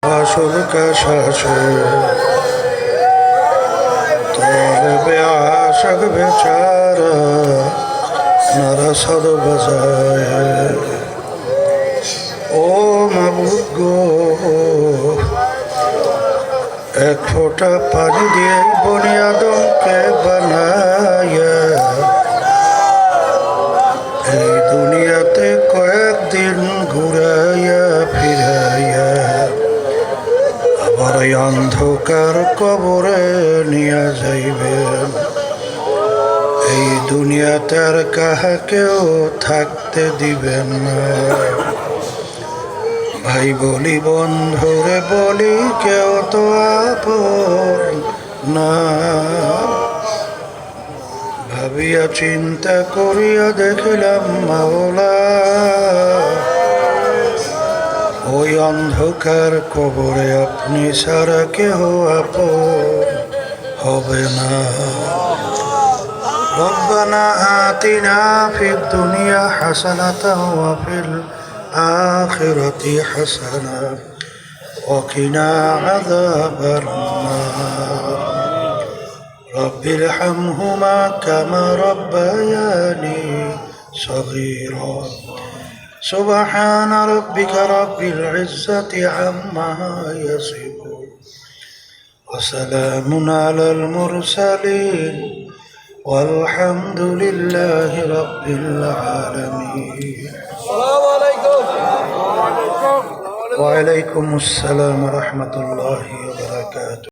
عاشرك شاشة طالب عاشق बेचारा नरसद बजाए ओ माबूद गो एक फोटा पानी दिए बुनियादों के बनाया এই দুনিয়াতে কয়েকদিন ঘুরাইয়া ফিরাইয়া আবার এই অন্ধকার কবরে নিয়ে যাইবেন। এই দুনিয়াতে আর কাহাকেও থাকতে দিবেন না। ভাই বলি বন্ধুরে বলি কেউ তো আপন না। ভাবিয়া চিন্তা করিয়া দেখিলাম মাওলা ওই অন্ধকার কবরে আপনি ছাড়া কেহ আপন হবে না। রব্বানা আতিনা ফিদ দুনিয়া হাসানাতাও ওয়া ফিল আখিরাতি হাসানা ওয়া কিনা আযাবান নার। رب ارحمهما كما ربياني صغيرا سبحان ربك رب العزة عما يصفون وسلام على المرسلين والحمد لله رب العالمين. السلام عليكم. وعليكم السلام ورحمة الله وبركاته.